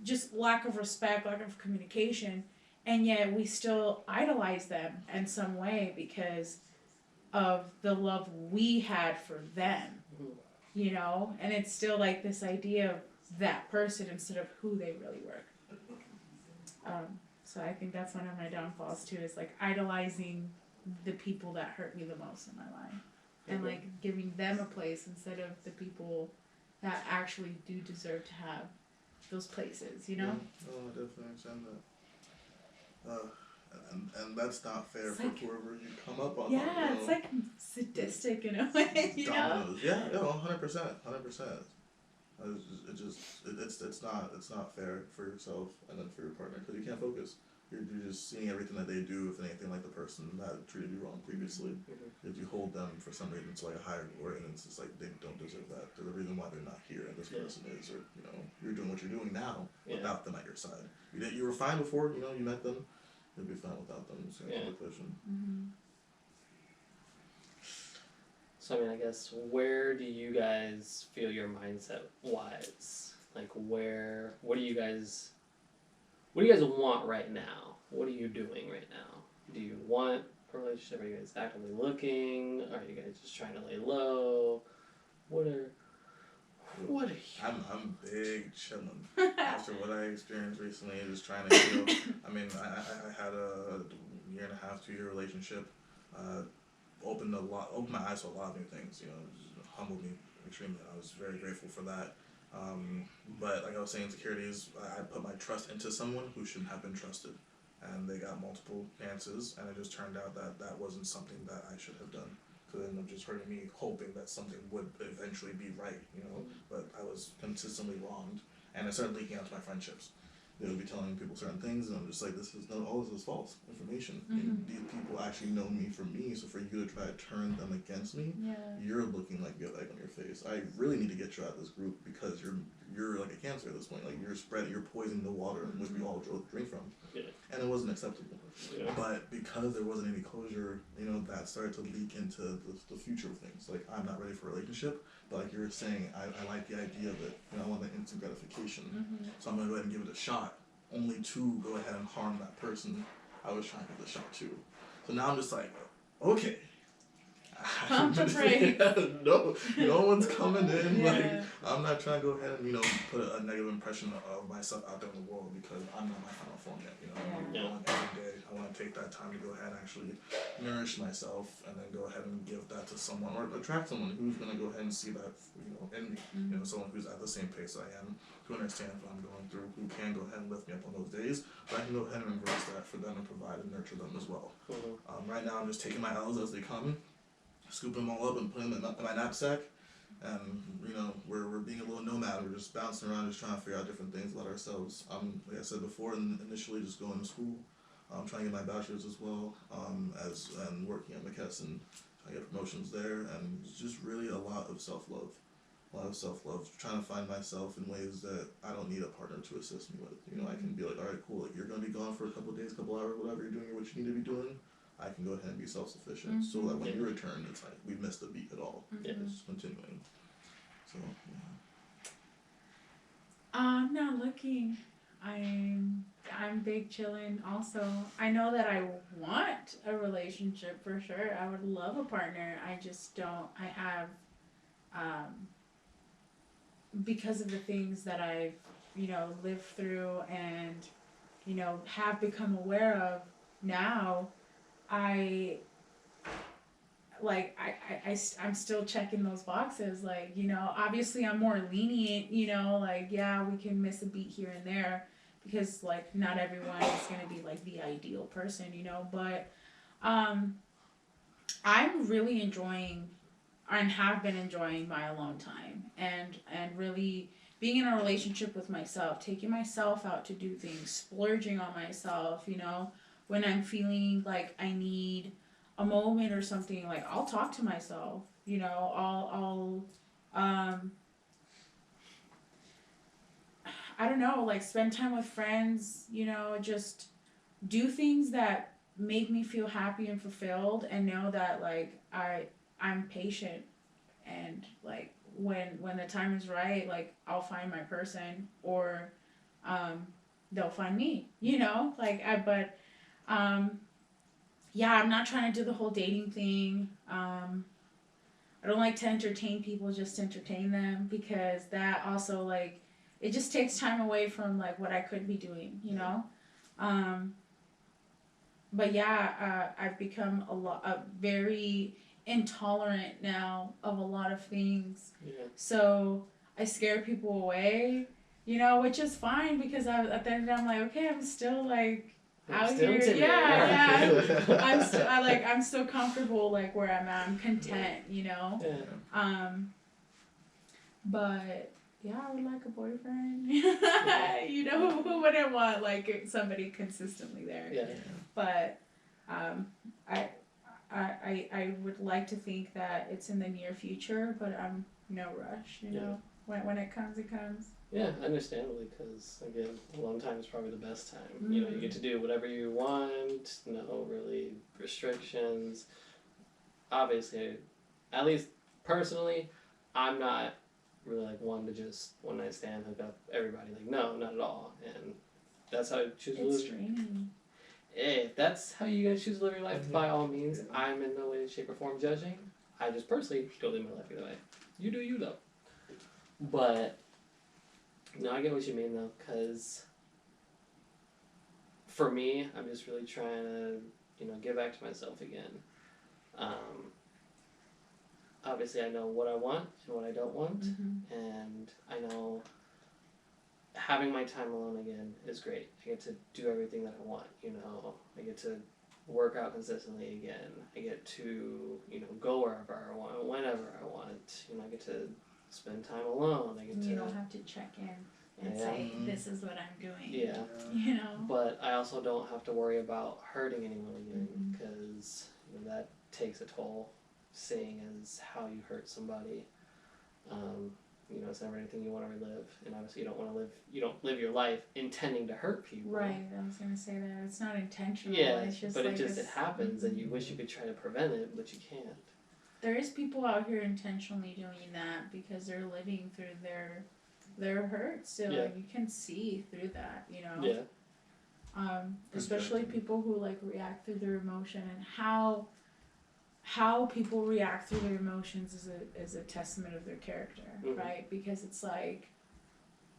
just lack of respect, lack of communication, and yet we still idolize them in some way because of the love we had for them, you know? And it's still like this idea of that person instead of who they really were. So I think that's one of my downfalls too, is like idolizing the people that hurt me the most in my life. And like giving them a place instead of the people that actually do deserve to have those places, you know? Oh, I definitely understand that. And that's not fair it's for like, whoever you come up on. Yeah, it's like sadistic in a way, you Dominoes. Know? Yeah, 100%, 100%. It's not fair for yourself and then for your partner because you can't focus. You're just seeing everything that they do, if anything like the person that treated you wrong previously. If you hold them for some reason to like a higher glory, and it's just like they don't deserve that. They're the reason why they're not here, and this person is, or you're doing what you're doing now without them at your side. You were fine before, you met them. You'll be fine without them. It's a question. So I mean, I guess where do you guys feel your mindset wise? Like what do you guys want right now? What are you doing right now? Do you want a relationship? Are you guys actively looking? Are you guys just trying to lay low? What are you? I'm big chilling. After what I experienced recently, just trying to heal. I mean, I had a 1.5 to 2 year relationship. Opened my eyes to a lot of new things. Humbled me extremely. I was very grateful for that. But like I was saying, insecurities, I put my trust into someone who shouldn't have been trusted. And they got multiple chances, and it just turned out that wasn't something that I should have done. So it ended up just hurting me, hoping that something would eventually be right, But I was consistently wronged, and it started leaking out to my friendships. They would be telling people certain things, and I'm just like, all this is false information. These people actually know me for me, so for you to try to turn them against me, you're looking like you have egg on your face. I really need to get you out of this group because you're like a cancer at this point. Like you're poisoning the water in which we all drink from, and it wasn't acceptable. But because there wasn't any closure, that started to leak into the future of things. Like I'm not ready for a relationship. But like you were saying, I like the idea of it. I want that instant gratification. So I'm going to go ahead and give it a shot, only to go ahead and harm that person I was trying to give the shot to. So now I'm just like, okay. Pump the brakes. No one's coming in. Like I'm not trying to go ahead and put a negative impression of myself out there in the world because I'm not my final form yet. I'm going every day. I want to take that time to go ahead and actually nourish myself, and then go ahead and give that to someone or attract someone who's going to go ahead and see that in me. Someone who's at the same pace I am, who understands what I'm going through, who can go ahead and lift me up on those days, but I can go ahead and embrace that for them and provide and nurture them as well. Right now, I'm just taking my L's as they come. Scooping them all up and putting them in my knapsack, and we're being a little nomad. We're just bouncing around, just trying to figure out different things about ourselves. Like I said before, initially just going to school, trying to get my bachelor's as well, and working at McKesson, trying to get promotions there, and it's just really a lot of self-love. Trying to find myself in ways that I don't need a partner to assist me with. I can be like, all right, cool, like you're gonna be gone for a couple of days, couple hours, whatever you're doing, or what you need to be doing. I can go ahead and be self-sufficient, so that when you return, it's like we missed a beat at all. It's continuing. So I'm not looking. I'm big chillin'. Also, I know that I want a relationship for sure. I would love a partner. I just don't. I have, because of the things that I've lived through and have become aware of now. I'm still checking those boxes. Like, obviously I'm more lenient, like, yeah, we can miss a beat here and there because, like, not everyone is going to be, like, the ideal person, but I'm really enjoying and have been enjoying my alone time and really being in a relationship with myself, taking myself out to do things, splurging on myself, when I'm feeling like I need a moment or something, like I'll talk to myself, I'll I don't know, like spend time with friends, just do things that make me feel happy and fulfilled, and know that like I'm patient, and like when the time is right, like I'll find my person, or they'll find me, like yeah, I'm not trying to do the whole dating thing. I don't like to entertain people just to entertain them, because that also, like, it just takes time away from, like, what I could be doing, but yeah, I've become very intolerant now of a lot of things. Yeah. So I scare people away, which is fine, because at the end of the day, I'm like, okay, I'm still like out still here. timid. Yeah. I'm still comfortable, like, where I'm at. I'm content, Yeah. But yeah, I would like a boyfriend. Who wouldn't want, like, somebody consistently there? Yeah. But I would like to think that it's in the near future, but I'm no rush. When it comes, it comes. Yeah, understandably, because again, alone time is probably the best time. You get to do whatever you want. No really restrictions. Obviously, at least personally, I'm not really like one to just one night stand, hook up everybody. Like, no, not at all. And that's how I choose to live. It's draining. If that's how you guys choose to live your life, by all means, I'm in no way, shape, or form judging. I just personally don't live my life either way. You do you, though. But, no, I get what you mean, though, because for me, I'm just really trying to, get back to myself again. Obviously, I know what I want and what I don't want, and I know having my time alone again is great. I get to do everything that I want, I get to work out consistently again. I get to, go wherever I want, whenever I want. I get to spend time alone. You don't have to check in and say, this is what I'm doing. Yeah. But I also don't have to worry about hurting anyone again, because that takes a toll, seeing as how you hurt somebody. It's never anything you want to relive, and obviously you don't live your life intending to hurt people. Right, I was gonna say that. It's not intentional. Yeah, it's just but like it happens, and you wish you could try to prevent it, but you can't. There is people out here intentionally doing that because they're living through their hurt still. Yeah. You can see through that, Yeah. Especially people who, like, react through their emotion, and how people react through their emotions is a testament of their character, right? Because it's like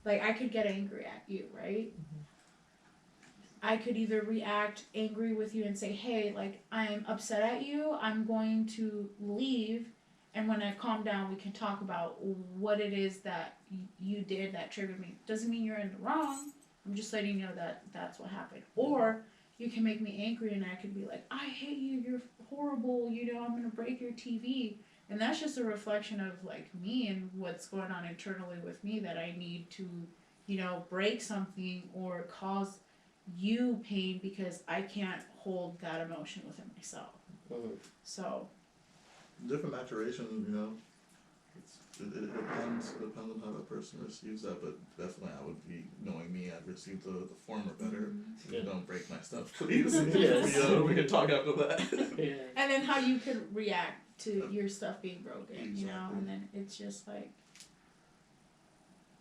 I could get angry at you, right? I could either react angry with you and say, hey, like, I'm upset at you, I'm going to leave, and when I calm down, we can talk about what it is that you did that triggered me. Doesn't mean you're in the wrong, I'm just letting you know that that's what happened. Or you can make me angry, and I could be like, I hate you, you're horrible, I'm gonna break your TV. And that's just a reflection of, like, me and what's going on internally with me, that I need to, break something or cause you pain because I can't hold that emotion within myself. So different maturation, it depends on how that person receives that, but definitely I would be, knowing me, I'd receive the former better. Don't break my stuff, please. Yes. We can talk after that. Yeah. And then how you could react to your stuff being broken, Exactly. and then it's just like,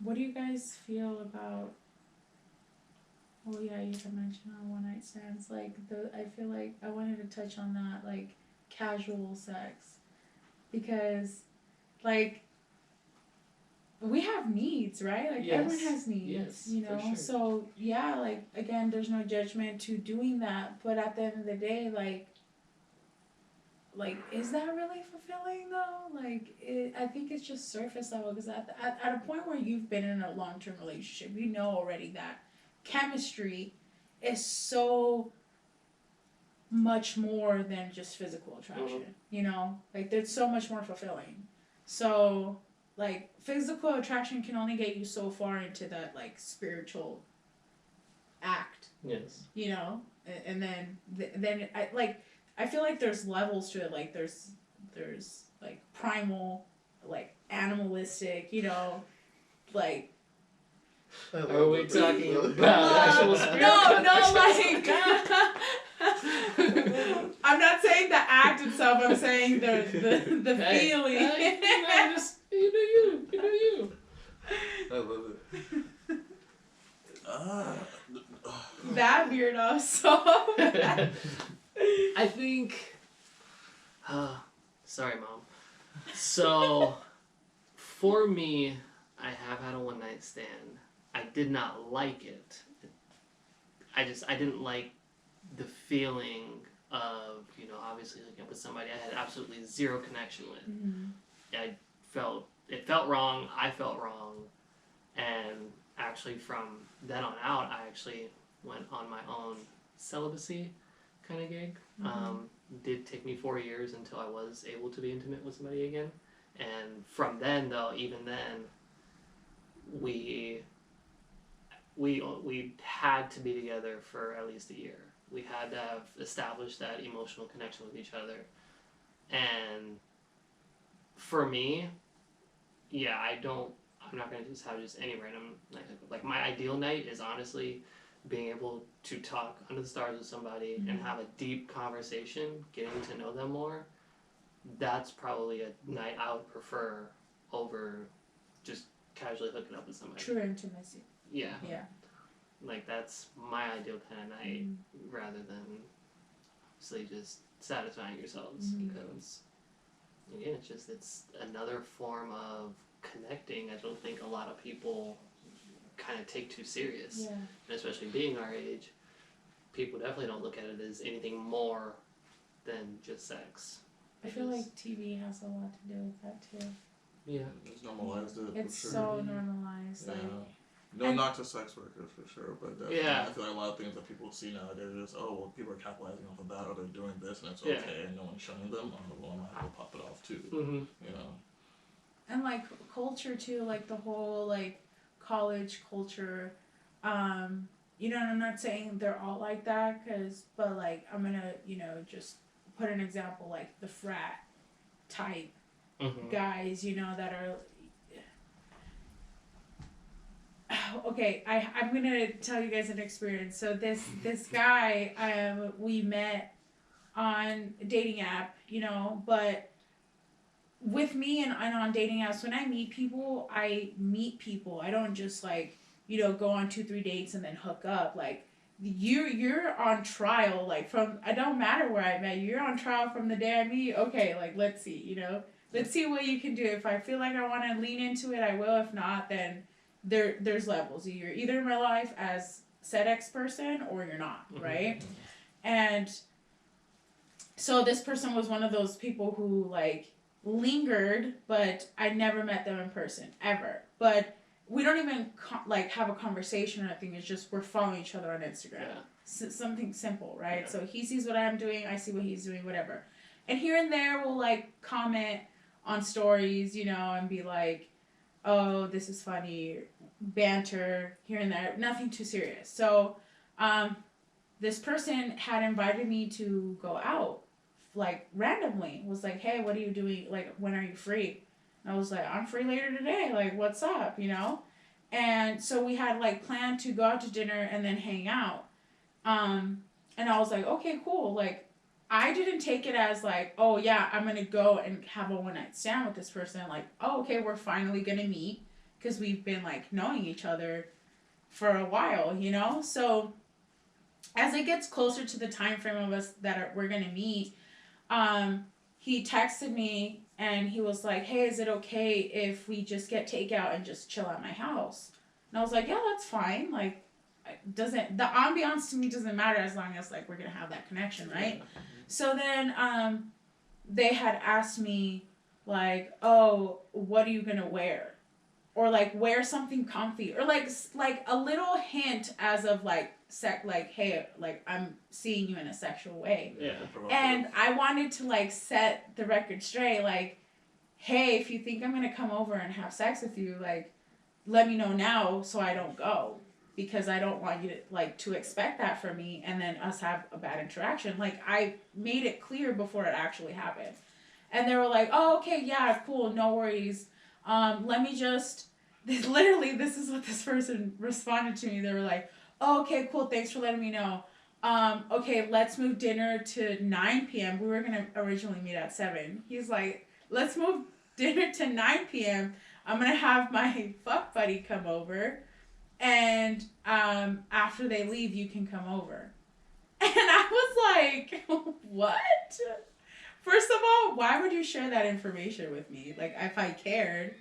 what do you guys feel about, oh yeah, you had mentioned on one night stands, like, I feel like I wanted to touch on that, like, casual sex, because, like, we have needs, right? Like, Yes. everyone has needs, Yes, for sure. So, yeah, like, again, there's no judgment to doing that, but at the end of the day, like, is that really fulfilling, though? Like, I think it's just surface level, because at a point where you've been in a long-term relationship, you know already that chemistry is so much more than just physical attraction, Like, it's so much more fulfilling. So, like, physical attraction can only get you so far into that, like, spiritual act. Yes. And then I feel like there's levels to it. Like, there's like primal, like animalistic, like. Are we talking about actual spiritual? No, like. I'm not saying the act itself. I'm saying the feeling. You do you. I love it. That weirdo. So I think. Sorry, Mom. So, for me, I have had a one night stand. I did not like it. I didn't like the feeling of, obviously hooking up with somebody I had absolutely zero connection with. It felt wrong, I felt wrong, and actually from then on out, I actually went on my own celibacy kind of gig. Did take me 4 years until I was able to be intimate with somebody again. And from then, though, even then, we had to be together for at least a year. We had to have established that emotional connection with each other. And for me, yeah, I'm not going to just have just any random night. Like, my ideal night is honestly being able to talk under the stars with somebody and have a deep conversation, getting to know them more. That's probably a night I would prefer over just casually hooking up with somebody. true intimacy. Yeah. Yeah. Like, that's my ideal kind of night rather than obviously just satisfying yourselves because, again, it's another form of connecting I don't think a lot of people kind of take too serious. Yeah. And especially being our age, people definitely don't look at it as anything more than just sex. I feel like TV has a lot to do with that too. Yeah. It's normalized it. It's for sure. so normalized. Yeah. Like, No, not to sex workers for sure, but definitely, Yeah. I feel like a lot of things that people see nowadays is, people are capitalizing off of that, or they're doing this, and it's Yeah. okay, and no one's showing them. Well, I might as well pop it off too. Mm-hmm. and like culture too, like the whole like college culture. And I'm not saying they're all like that, but like I'm gonna just put an example, like the frat type guys, that are. Okay, I'm gonna tell you guys an experience. So this guy, we met on a dating app, but with me and on dating apps, when I meet people, I don't just like go on 2-3 dates and then hook up. Like you're on trial, like from, it don't matter where I met you, you're on trial from the day I meet. Okay, like let's see, let's see what you can do. If I feel like I want to lean into it, I will. If not, then there's levels. You're either in my life as said X person or you're not, right? And so this person was one of those people who like lingered, but I never met them in person ever. But we don't even like have a conversation or anything. It's just we're following each other on Instagram. Something simple, right? So he sees what I'm doing, I see what he's doing, whatever. And here and there we'll like comment on stories, and be like, oh, this is funny, banter here and there, nothing too serious. So this person had invited me to go out, like randomly, was like, hey, what are you doing, like when are you free? And I was like, I'm free later today, like what's up, and so we had like planned to go out to dinner and then hang out, and I was like, okay, cool. Like I didn't take it as like, oh yeah, I'm gonna go and have a one night stand with this person. Like, oh okay, we're finally gonna meet because we've been like knowing each other for a while, So as it gets closer to the time frame of us that we're gonna meet, he texted me and he was like, hey, is it okay if we just get takeout and just chill at my house? And I was like, yeah, that's fine. Like, the ambiance to me doesn't matter as long as like we're gonna have that connection, right? So then they had asked me like, oh, what are you gonna wear? Or like wear something comfy, or like a little hint as of like like, hey, like I'm seeing you in a sexual way. Yeah. And I wanted to like set the record straight, like, hey, if you think I'm gonna come over and have sex with you, like, let me know now so I don't go, because I don't want you to like to expect that from me and then us have a bad interaction. Like I made it clear before it actually happened, and they were like, oh okay, yeah, cool, no worries. Let me just. Literally, this is what this person responded to me. They were like, oh, okay, cool, thanks for letting me know. Okay, let's move dinner to 9 p.m. We were going to originally meet at 7. He's like, let's move dinner to 9 p.m. I'm going to have my fuck buddy come over. and after they leave, you can come over. And I was like, what? First of all, why would you share that information with me? Like, if I cared.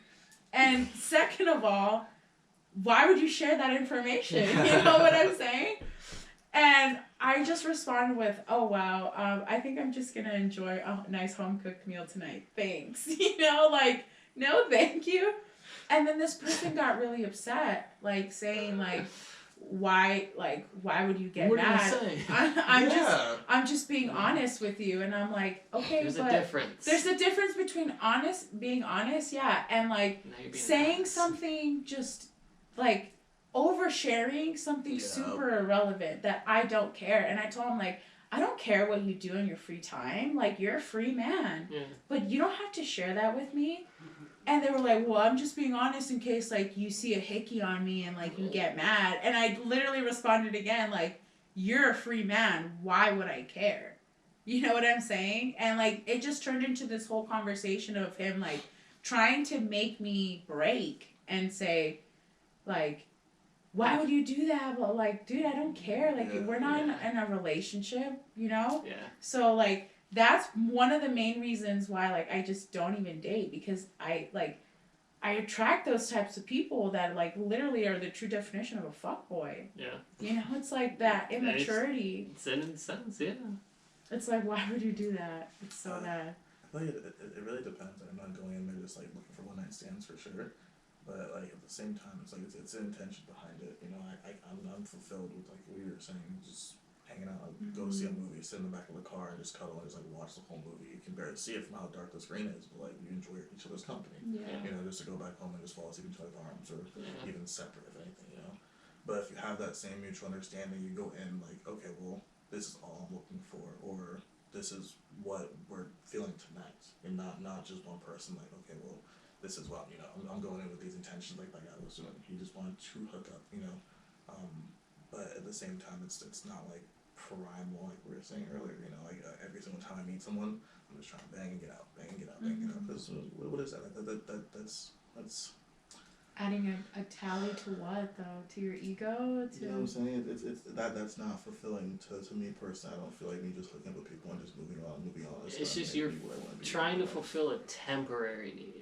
And second of all, why would you share that information? You know what I'm saying? And I just responded with, oh, wow, I think I'm just going to enjoy a nice home-cooked meal tonight. Thanks. You know, like, no, thank you. And then this person got really upset, like, saying, like, why would you get what mad? What do you say? I'm just being honest with you. And I'm like, okay, There's but a difference. there's a difference between being honest, yeah, and like saying something just like oversharing something super irrelevant that I don't care. And I told him, like, I don't care what you do in your free time. Like, you're a free man, but you don't have to share that with me. And they were like, well, I'm just being honest in case, like, you see a hickey on me and, like, you get mad. And I literally responded again, like, you're a free man. Why would I care? You know what I'm saying? And, like, it just turned into this whole conversation of him, like, trying to make me break and say, like, why would you do that? Well, like, dude, I don't care. Like, we're not in a relationship, you know? Yeah. So, like, that's one of the main reasons why, like, I just don't even date, because I attract those types of people that, like, literally are the true definition of a fuckboy. Yeah. You know, it's like that immaturity. It's in a sense, yeah. It's like, why would you do that? It's so bad. I feel like it really depends. I'm not going in there just, like, looking for one-night stands for sure. But, like, at the same time, it's like, it's the intention behind it. You know, I'm fulfilled with, like, what you were saying, just hanging out, go see a movie, sit in the back of the car and just cuddle and just, like, watch the whole movie. You can barely see it from how dark the screen is, but, like, you enjoy each other's company. Yeah. You know, just to go back home and just fall asleep in each other's arms, or even separate, if anything, you know. But if you have that same mutual understanding, you go in, like, okay, well, this is all I'm looking for, or this is what we're feeling tonight, and not just one person, like, okay, well, this is what, you know, I'm going in with these intentions, like I was doing. He just wanted to hook up, you know. But at the same time, it's not like primal, like we were saying earlier, you know, like every single time I meet someone, I'm just trying to bang and get out, bang and get out, bang and get out. Because what is that? That's adding a tally to what, though? To your ego? To... You know what I'm saying? It's that's not fulfilling to me personally. I don't feel like me just hooking up with people and just moving on. It's just you're trying to fulfill a temporary need.